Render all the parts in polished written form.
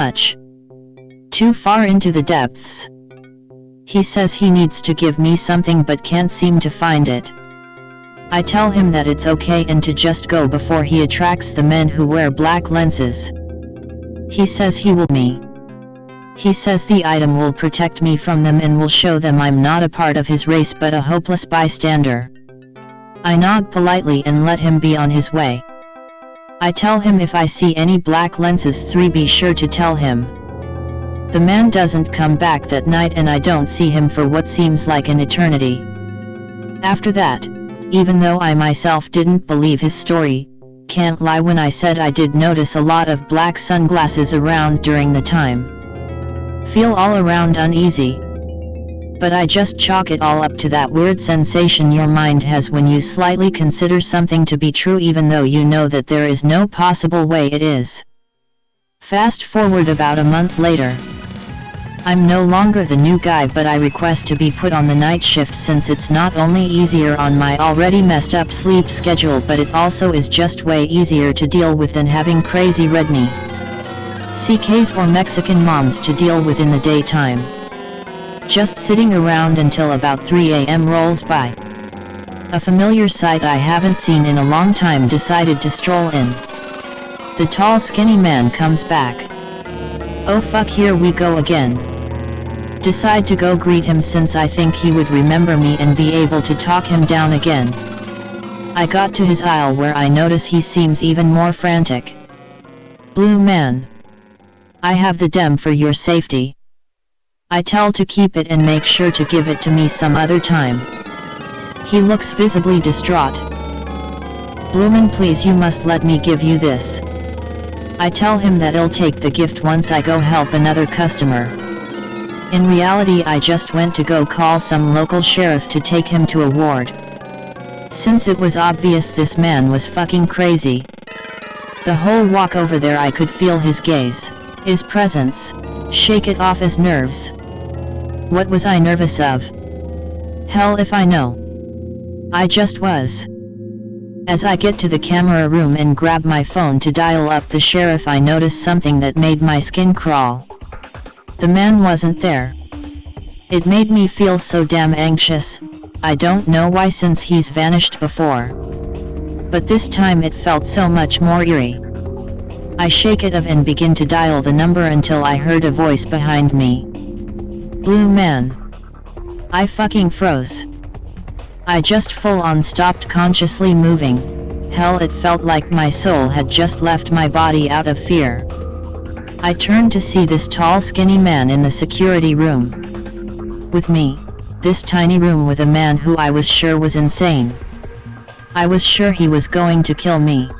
much. Too far into the depths. He says he needs to give me something but can't seem to find it. I tell him that it's okay and to just go before he attracts the men who wear black lenses. He says he will me. He says the item will protect me from them and will show them I'm not a part of his race but a hopeless bystander. I nod politely and let him be on his way. I tell him if I see any black lenses 3 be sure to tell him. The man doesn't come back that night and I don't see him for what seems like an eternity. After that, even though I myself didn't believe his story, can't lie when I said I did notice a lot of black sunglasses around during the time. Feel all around uneasy. But I just chalk it all up to that weird sensation your mind has when you slightly consider something to be true even though you know that there is no possible way it is. Fast forward about a month later. I'm no longer the new guy but I request to be put on the night shift since it's not only easier on my already messed up sleep schedule but it also is just way easier to deal with than having crazy redney CKs or Mexican moms to deal with in the daytime. Just sitting around until about 3 a.m. rolls by. A familiar sight I haven't seen in a long time decided to stroll in. The tall skinny man comes back. Oh fuck, here we go again. Decide to go greet him since I think he would remember me and be able to talk him down again. I got to his aisle where I notice he seems even more frantic. Blue man. I have the dem for your safety. I tell to keep it and make sure to give it to me some other time. He looks visibly distraught. Bloomin', please, you must let me give you this. I tell him that I'll take the gift once I go help another customer. In reality I just went to go call some local sheriff to take him to a ward. Since it was obvious this man was fucking crazy. The whole walk over there I could feel his gaze, his presence, shake it off as nerves. What was I nervous of? Hell if I know. I just was. As I get to the camera room and grab my phone to dial up the sheriff I notice something that made my skin crawl. The man wasn't there. It made me feel so damn anxious, I don't know why since he's vanished before. But this time it felt so much more eerie. I shake it off and begin to dial the number until I heard a voice behind me. Blue man. I fucking froze. I just full on stopped consciously moving. Hell, it felt like my soul had just left my body out of fear. I turned to see this tall skinny man in the security room. With me, this tiny room with a man who I was sure was insane. I was sure he was going to kill me.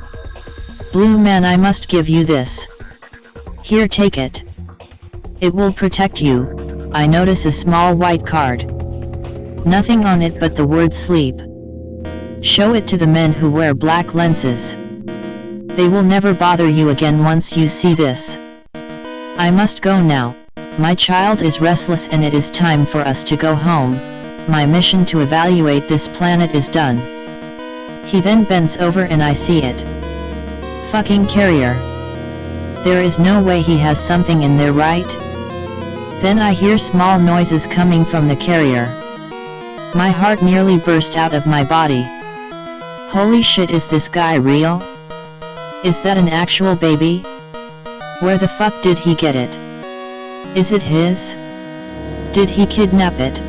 Blue man, I must give you this. Here, take it. It will protect you. I notice a small white card. Nothing on it but the word sleep. Show it to the men who wear black lenses. They will never bother you again once you see this. I must go now. My child is restless and it is time for us to go home. My mission to evaluate this planet is done. He then bends over and I see it. Fucking carrier. There is no way he has something in there, right? Then I hear small noises coming from the carrier. My heart nearly burst out of my body. Holy shit, is this guy real? Is that an actual baby? Where the fuck did he get it? Is it his? Did he kidnap it?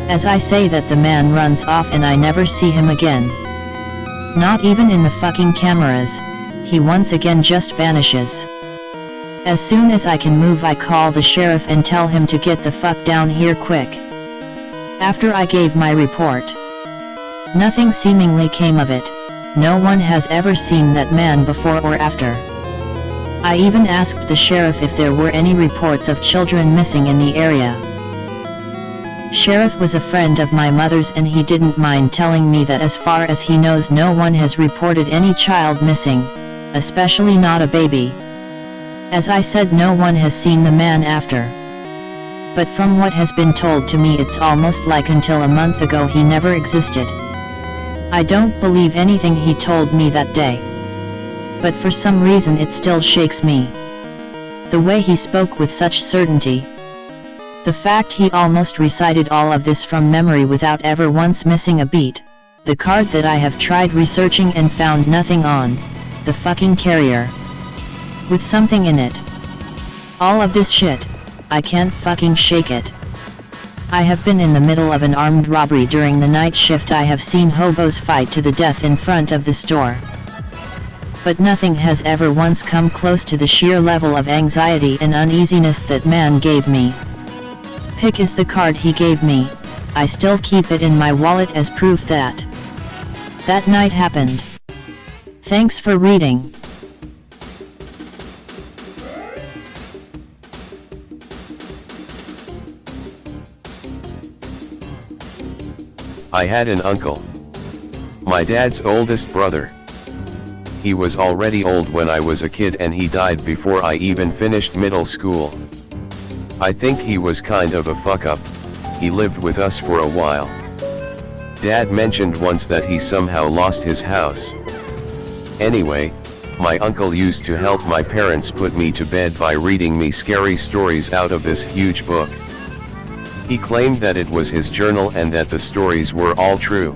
As I say that, the man runs off and I never see him again. Not even in the fucking cameras. He once again just vanishes. As soon as I can move I call the sheriff and tell him to get the fuck down here quick. After I gave my report, nothing seemingly came of it. No one has ever seen that man before or after. I even asked the sheriff if there were any reports of children missing in the area. Sheriff was a friend of my mother's and he didn't mind telling me that as far as he knows no one has reported any child missing, especially not a baby. As I said, no one has seen the man after. But from what has been told to me it's almost like until a month ago he never existed. I don't believe anything he told me that day. But for some reason it still shakes me. The way he spoke with such certainty. The fact he almost recited all of this from memory without ever once missing a beat. The card that I have tried researching and found nothing on. The fucking carrier. With something in it. All of this shit. I can't fucking shake it. I have been in the middle of an armed robbery during the night shift. I have seen hobos fight to the death in front of the store. But nothing has ever once come close to the sheer level of anxiety and uneasiness that man gave me. Pick is the card he gave me. I still keep it in my wallet as proof that that night happened. Thanks for reading. I had an uncle. My dad's oldest brother. He was already old when I was a kid and he died before I even finished middle school. I think he was kind of a fuck up. He lived with us for a while. Dad mentioned once that he somehow lost his house. Anyway, my uncle used to help my parents put me to bed by reading me scary stories out of this huge book. He claimed that it was his journal and that the stories were all true.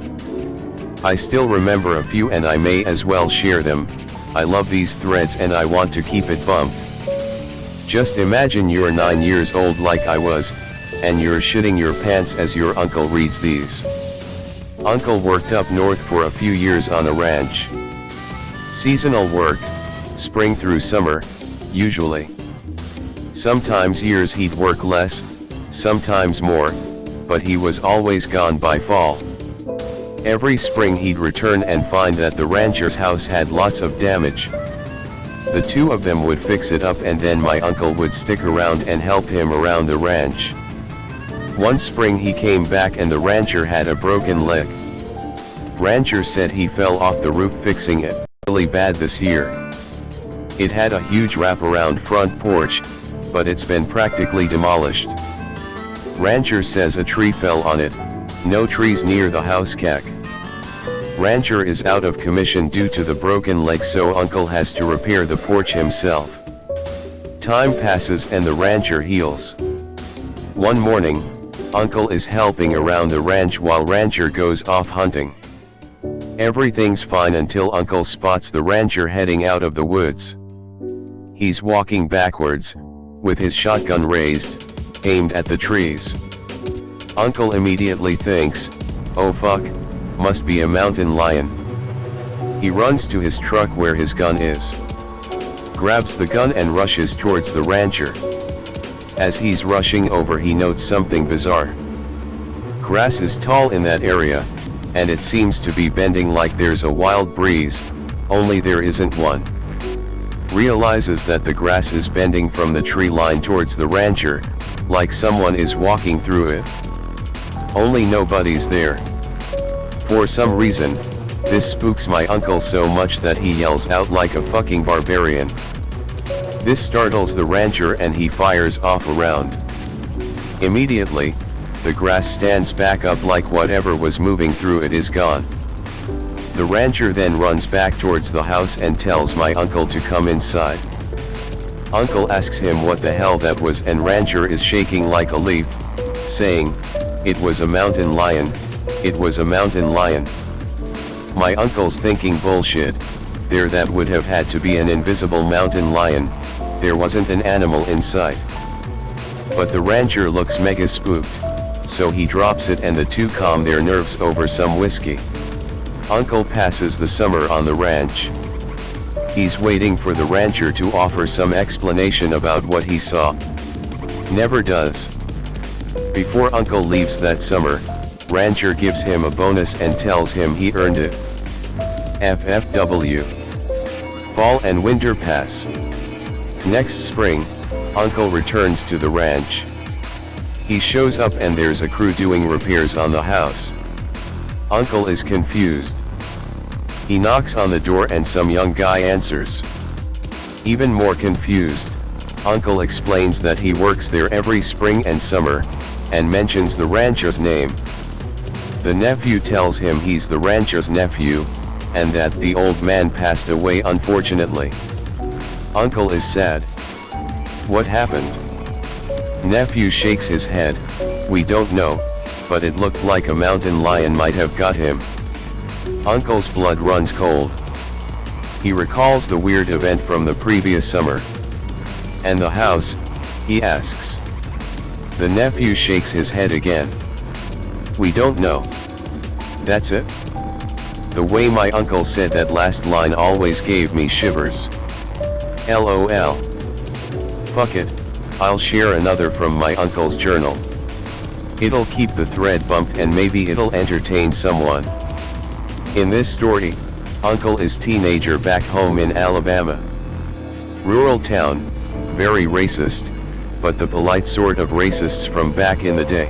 I still remember a few and I may as well share them. I love these threads and I want to keep it bumped. Just imagine you're 9 years old like I was, and you're shitting your pants as your uncle reads these. Uncle worked up north for a few years on a ranch. Seasonal work, spring through summer, usually. Sometimes years he'd work less, sometimes more, but he was always gone by fall. Every spring he'd return and find that the rancher's house had lots of damage. The two of them would fix it up and then my uncle would stick around and help him around the ranch. One spring he came back and the rancher had a broken leg. Rancher said he fell off the roof fixing it. Really bad this year. It had a huge wraparound front porch, but it's been practically demolished. Rancher says a tree fell on it. No trees near the house cack. Rancher is out of commission due to the broken leg, so uncle has to repair the porch himself. Time passes and the rancher heals. One morning, uncle is helping around the ranch while rancher goes off hunting. Everything's fine until uncle spots the rancher heading out of the woods. He's walking backwards, with his shotgun raised, aimed at the trees. Uncle immediately thinks, oh fuck, must be a mountain lion. He runs to his truck where his gun is. Grabs the gun and rushes towards the rancher. As he's rushing over he notes something bizarre. Grass is tall in that area, and it seems to be bending like there's a wild breeze, only there isn't one. Realizes that the grass is bending from the tree line towards the rancher, like someone is walking through it. Only nobody's there. For some reason, this spooks my uncle so much that he yells out like a fucking barbarian. This startles the rancher and he fires off a round. Immediately, the grass stands back up like whatever was moving through it is gone. The rancher then runs back towards the house and tells my uncle to come inside. Uncle asks him what the hell that was and rancher is shaking like a leaf, saying, "It was a mountain lion, it was a mountain lion." My uncle's thinking bullshit, that would have had to be an invisible mountain lion, there wasn't an animal inside. But the rancher looks mega spooked, so he drops it and the two calm their nerves over some whiskey. Uncle passes the summer on the ranch. He's waiting for the rancher to offer some explanation about what he saw. Never does. Before uncle leaves that summer, rancher gives him a bonus and tells him he earned it. FFW. Fall and winter pass. Next spring, uncle returns to the ranch. He shows up and there's a crew doing repairs on the house. Uncle is confused. He knocks on the door and some young guy answers. Even more confused, uncle explains that he works there every spring and summer, and mentions the rancher's name. The nephew tells him he's the rancher's nephew, and that the old man passed away unfortunately. Uncle is sad. What happened? Nephew shakes his head, we don't know, but it looked like a mountain lion might have got him. Uncle's blood runs cold. He recalls the weird event from the previous summer. And the house, he asks. The nephew shakes his head again. We don't know. That's it? The way my uncle said that last line always gave me shivers. LOL. Fuck it, I'll share another from my uncle's journal. It'll keep the thread bumped and maybe it'll entertain someone. In this story, Uncle is teenager back home in Alabama. Rural town, very racist, but the polite sort of racists from back in the day.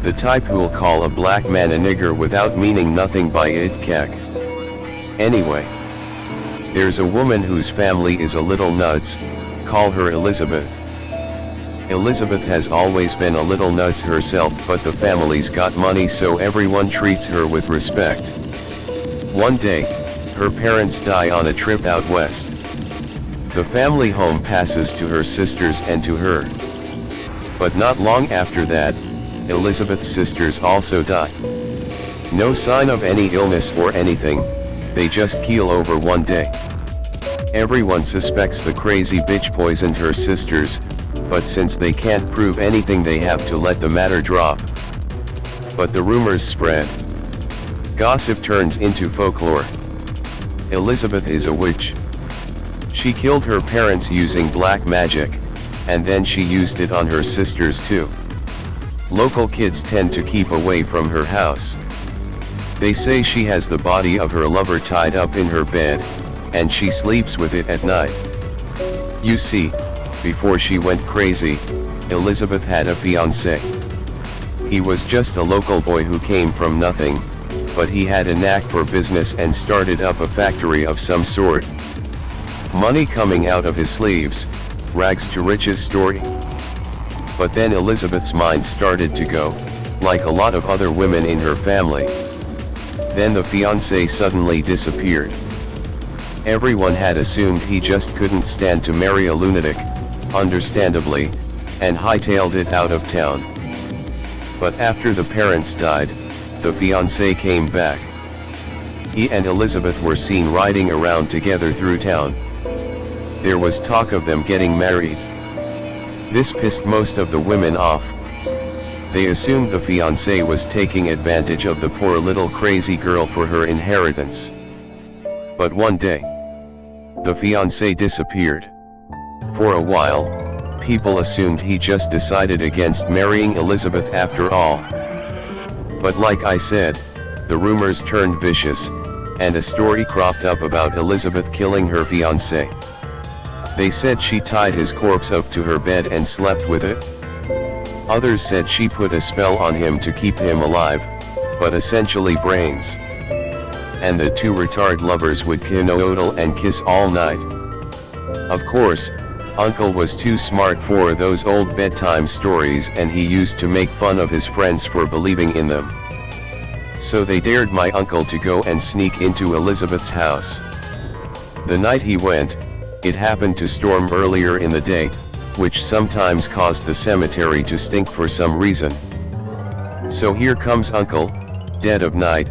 The type who'll call a black man a nigger without meaning nothing by it, cack. Anyway, there's a woman whose family is a little nuts, call her Elizabeth. Elizabeth has always been a little nuts herself, but the family's got money so everyone treats her with respect. One day, her parents die on a trip out west. The family home passes to her sisters and to her. But not long after that, Elizabeth's sisters also die. No sign of any illness or anything, they just keel over one day. Everyone suspects the crazy bitch poisoned her sisters, but since they can't prove anything they have to let the matter drop. But the rumors spread. Gossip turns into folklore. Elizabeth is a witch. She killed her parents using black magic, and then she used it on her sisters too. Local kids tend to keep away from her house. They say she has the body of her lover tied up in her bed, and she sleeps with it at night. You see, before she went crazy, Elizabeth had a fiancé. He was just a local boy who came from nothing, but he had a knack for business and started up a factory of some sort. Money coming out of his sleeves, rags to riches story. But then Elizabeth's mind started to go, like a lot of other women in her family. Then the fiancé suddenly disappeared. Everyone had assumed he just couldn't stand to marry a lunatic, understandably, and hightailed it out of town. But after the parents died, the fiancé came back. He and Elizabeth were seen riding around together through town. There was talk of them getting married. This pissed most of the women off. They assumed the fiancé was taking advantage of the poor little crazy girl for her inheritance. But one day, the fiancé disappeared. For a while, people assumed he just decided against marrying Elizabeth after all. But like I said, the rumors turned vicious, and a story cropped up about Elizabeth killing her fiancé. They said she tied his corpse up to her bed and slept with it. Others said she put a spell on him to keep him alive, but essentially brains. And the two retard lovers would canoodle and kiss all night. Of course, Uncle was too smart for those old bedtime stories, and he used to make fun of his friends for believing in them. So they dared my uncle to go and sneak into Elizabeth's house. The night he went, it happened to storm earlier in the day, which sometimes caused the cemetery to stink for some reason. So here comes Uncle, dead of night,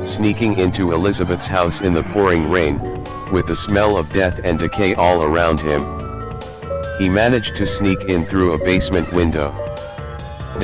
sneaking into Elizabeth's house in the pouring rain, with the smell of death and decay all around him. He managed to sneak in through a basement window.